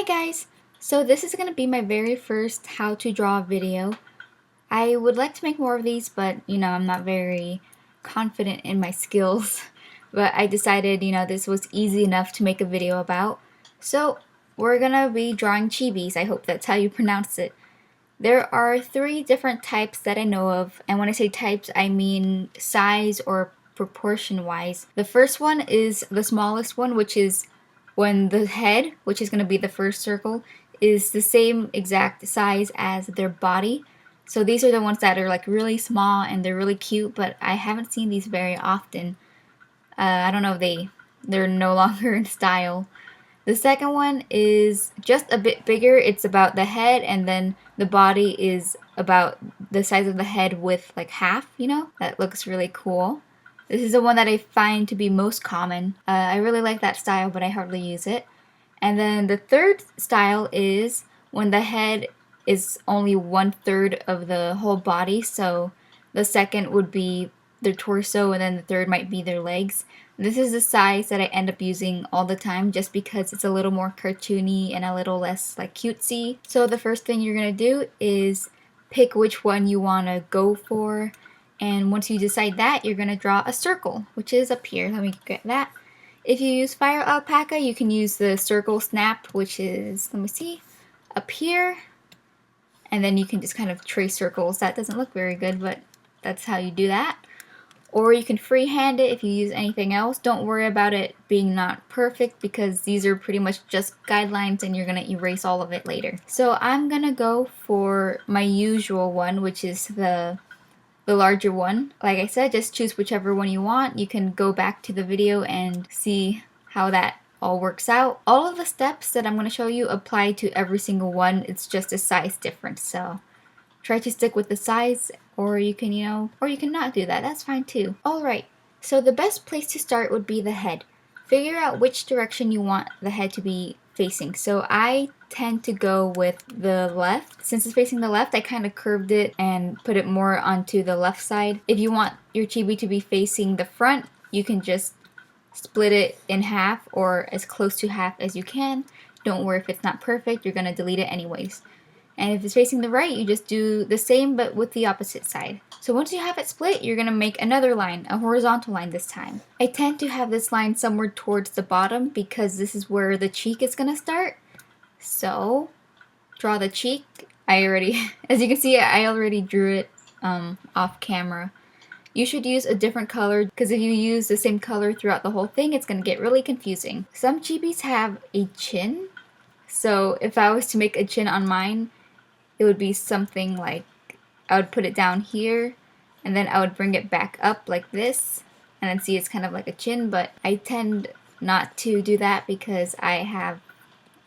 guys! So this is going to be my very first how to draw video. I would like to make more of these, but I'm not very confident in my skills. But I decided, this was easy enough to make a video about. So we're gonna be drawing chibis. I hope that's how you pronounce it. There are 3 different types that I know of, and when I say types, I mean size or proportion wise. The first one is the smallest one, which is when the head, which is going to be the first circle, is the same exact size as their body. So these are the ones that are like really small and they're really cute, but I haven't seen these very often. I don't know if they're no longer in style. The second one is just a bit bigger. It's about the head, and then the body is about the size of the head with like half, That looks really cool. This is the one that I find to be most common. I really like that style, but I hardly use it. And then the third style is when the head is only 1/3 of the whole body. So the second would be their torso, and then the third might be their legs. This is the size that I end up using all the time just because it's a little more cartoony and a little less like cutesy. So the first thing you're going to do is pick which one you want to go for. And once you decide that, you're going to draw a circle, which is up here. Let me get that. If you use Fire Alpaca, you can use the circle snap, which is, let me see, up here. And then you can just kind of trace circles. That doesn't look very good, but that's how you do that. Or you can freehand it if you use anything else. Don't worry about it being not perfect because these are pretty much just guidelines and you're going to erase all of it later. So I'm going to go for my usual one, which is the larger one. Like I said, just choose whichever one you want. You can go back to the video and see how that all works out. All of the steps that I'm going to show you apply to every single one. It's just a size difference. So try to stick with the size, or you can, or you can not do that. That's fine too. Alright, so the best place to start would be the head. Figure out which direction you want the head to be facing. So I tend to go with the left. Since it's facing the left, I kind of curved it and put it more onto the left side. If you want your chibi to be facing the front, you can just split it in half or as close to half as you can. Don't worry if it's not perfect, you're going to delete it anyways. And if it's facing the right, you just do the same but with the opposite side. So once you have it split, you're going to make another line, a horizontal line this time. I tend to have this line somewhere towards the bottom because this is where the cheek is going to start. So draw the cheek. As you can see, I already drew it off camera. You should use a different color because if you use the same color throughout the whole thing, it's going to get really confusing. Some chibis have a chin. So if I was to make a chin on mine, it would be something like, I would put it down here, and then I would bring it back up like this, and then see it's kind of like a chin, but I tend not to do that because I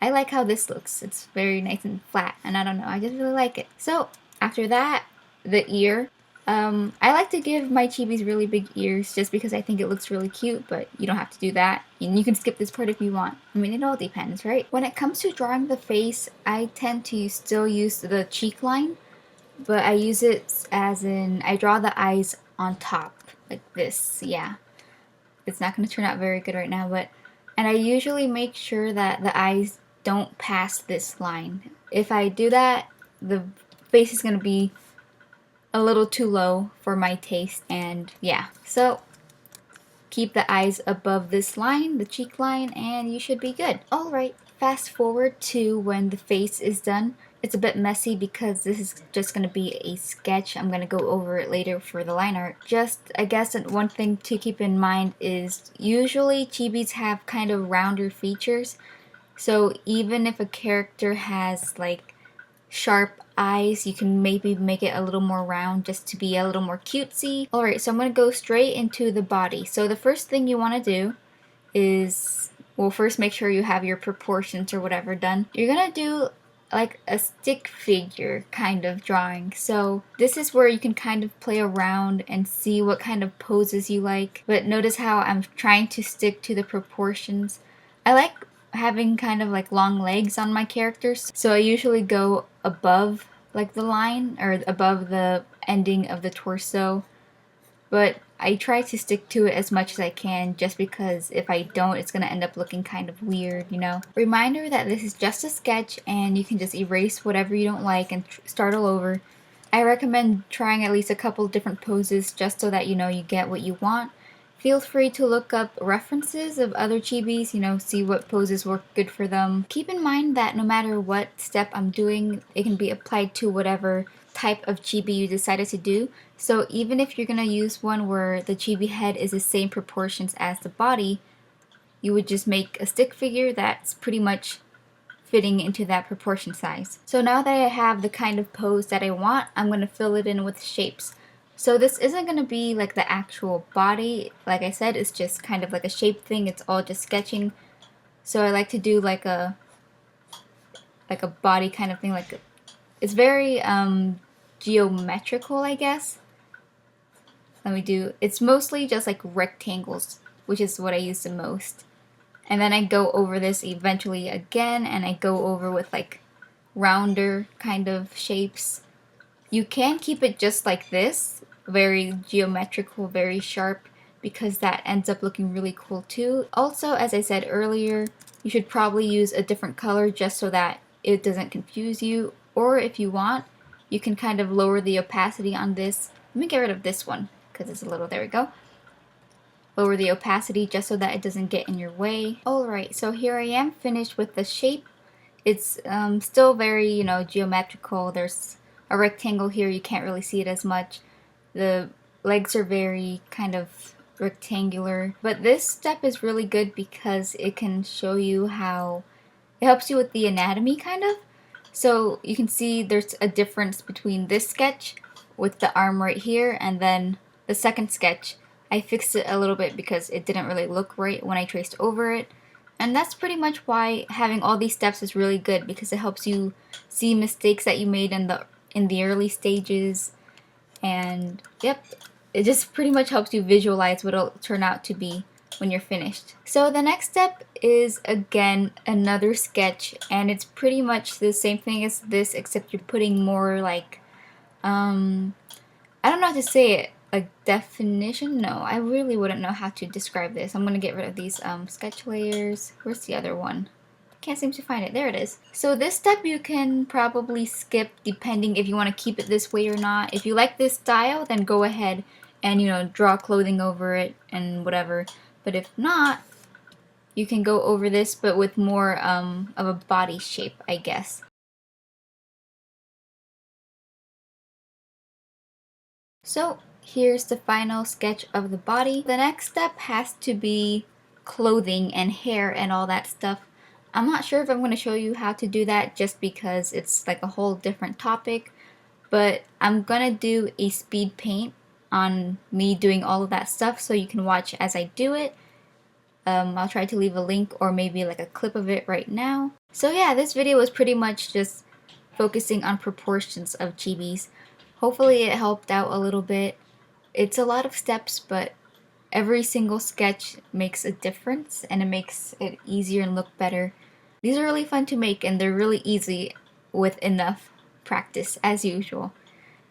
like how this looks. It's very nice and flat, and I don't know, I just really like it. So after that, the ear. I like to give my chibis really big ears just because I think it looks really cute, but you don't have to do that. And you can skip this part if you want. I mean, it all depends, right? When it comes to drawing the face, I tend to still use the cheek line, but I use it as in, I draw the eyes on top, like this, yeah. It's not going to turn out very good right now, and I usually make sure that the eyes don't pass this line. If I do that, the face is going to be a little too low for my taste, and yeah, so keep the eyes above this line, the cheek line, and you should be good. Alright, fast forward to when the face is done. It's a bit messy because this is just going to be a sketch. I'm going to go over it later for the line art. Just, I guess one thing to keep in mind is usually chibis have kind of rounder features, so even if a character has like sharp eyes, you can maybe make it a little more round just to be a little more cutesy. Alright, so I'm going to go straight into the body. So the first thing you want to do is, well, first make sure you have your proportions or whatever done. You're going to do like a stick figure kind of drawing. So this is where you can kind of play around and see what kind of poses you like. But notice how I'm trying to stick to the proportions. I like having kind of like long legs on my characters, so I usually go above like the line or above the ending of the torso but I try to stick to it as much as I can, just because if I don't, it's gonna end up looking kind of weird, you know. Reminder that this is just a sketch and you can just erase whatever you don't like and start all over. I recommend trying at least a couple different poses just so that you know you get what you want. Feel free to look up references of other chibis, you know, see what poses work good for them. Keep in mind that no matter what step I'm doing, it can be applied to whatever type of chibi you decided to do. So even if you're going to use one where the chibi head is the same proportions as the body, you would just make a stick figure that's pretty much fitting into that proportion size. So now that I have the kind of pose that I want, I'm going to fill it in with shapes. So this isn't going to be like the actual body. Like I said, it's just kind of like a shape thing. It's all just sketching. So I like to do like a body kind of thing. It's very geometrical, I guess. It's mostly just like rectangles, which is what I use the most. And then I go over this eventually again, and I go over with like rounder kind of shapes. You can keep it just like this, very geometrical, very sharp, because that ends up looking really cool too. Also, as I said earlier, you should probably use a different color just so that it doesn't confuse you. Or if you want, you can kind of lower the opacity on this. Let me get rid of this one because it's a little, there we go. Lower the opacity just so that it doesn't get in your way. Alright, so here I am finished with the shape. It's still very, you know, geometrical. There's a rectangle here, you can't really see it as much. The legs are very kind of rectangular. But this step is really good because it can show you how, it helps you with the anatomy kind of. So you can see there's a difference between this sketch with the arm right here and then the second sketch. I fixed it a little bit because it didn't really look right when I traced over it. And that's pretty much why having all these steps is really good, because it helps you see mistakes that you made in the early stages. And yep, it just pretty much helps you visualize what it'll turn out to be when you're finished. So the next step is again another sketch, and it's pretty much the same thing as this, except you're putting more like I don't know how to say it, like definition? No, I really wouldn't know how to describe this. I'm gonna get rid of these sketch layers. Where's the other one? Can't seem to find it. There it is. So this step you can probably skip depending if you want to keep it this way or not. If you like this style, then go ahead and, you know, draw clothing over it and whatever. But if not, you can go over this but with more of a body shape, I guess. So here's the final sketch of the body. The next step has to be clothing and hair and all that stuff. I'm not sure if I'm going to show you how to do that just because it's like a whole different topic, but I'm going to do a speed paint on me doing all of that stuff so you can watch as I do it. I'll try to leave a link or maybe like a clip of it right now. So yeah, this video was pretty much just focusing on proportions of chibis. Hopefully it helped out a little bit. It's a lot of steps, but every single sketch makes a difference and it makes it easier and look better. These are really fun to make and they're really easy with enough practice as usual.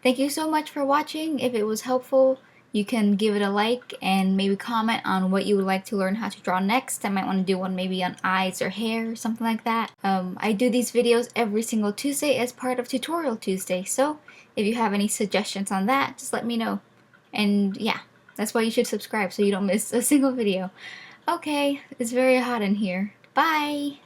Thank you so much for watching. If it was helpful, you can give it a like and maybe comment on what you would like to learn how to draw next. I might want to do one maybe on eyes or hair or something like that. I do these videos every single Tuesday as part of Tutorial Tuesday, so if you have any suggestions on that, just let me know. And yeah, that's why you should subscribe so you don't miss a single video. Okay, it's very hot in here. Bye!